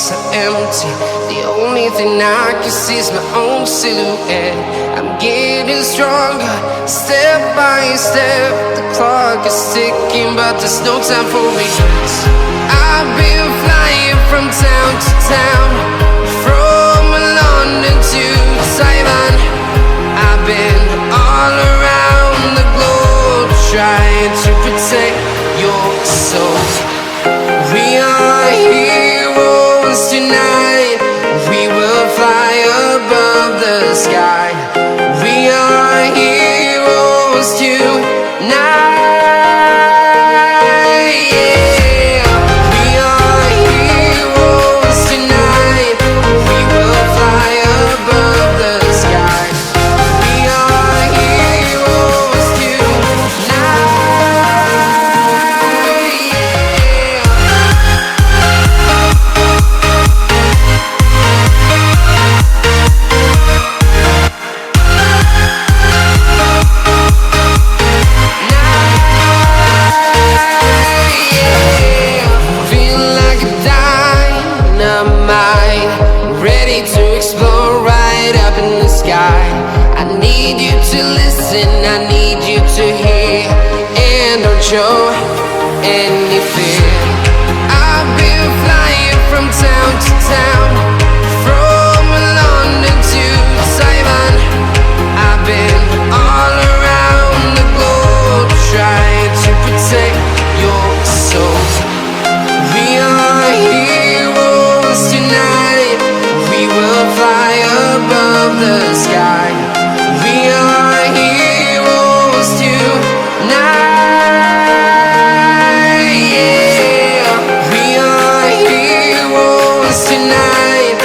streets are empty. The only thing I can see is my own silhouette. I'm getting stronger, step by step. The clock is ticking, but there's no time for regrets. I've been flying from town to town, from London to Taiwan. I've been all around the globe, trying to protect your soul. We are heroes tonight. We will fly above the sky. We are heroes tonight. Yeah. We are heroes tonight. We will fly above the sky. We are heroes tonight. I need you to listen, I need you to hear, and don't show any fear. I've been flying from town to town, from London to Taiwan. I've been all around the globe, trying to protect your soul. We are heroes tonight. We will fly above the sky. We are heroes tonight. Yeah. We are heroes tonight.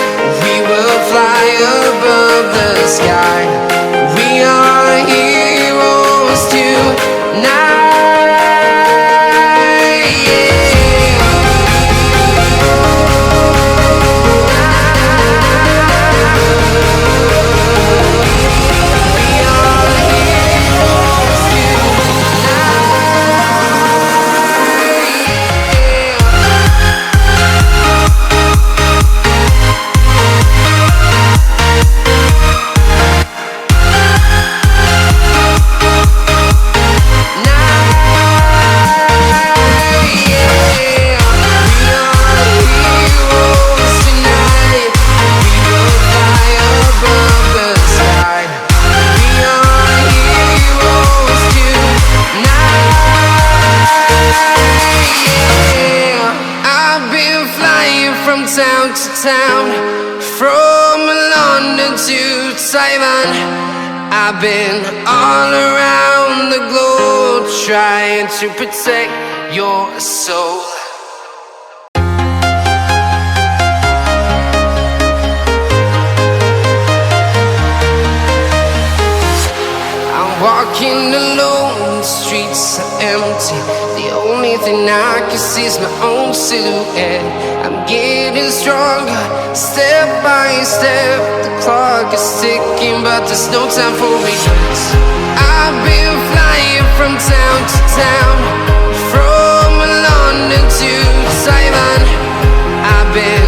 We will fly above the sky. We are heroes tonight. Town to town, from London to Taiwan. I've been all around the globe, trying to protect your soul. I'm walking alone, the streets are empty. The only thing I can see is my own silhouette. I'm getting stronger, step by step. The clock is ticking, but there's no time for regrets. I've been flying from town to town, from London to Taiwan. I've been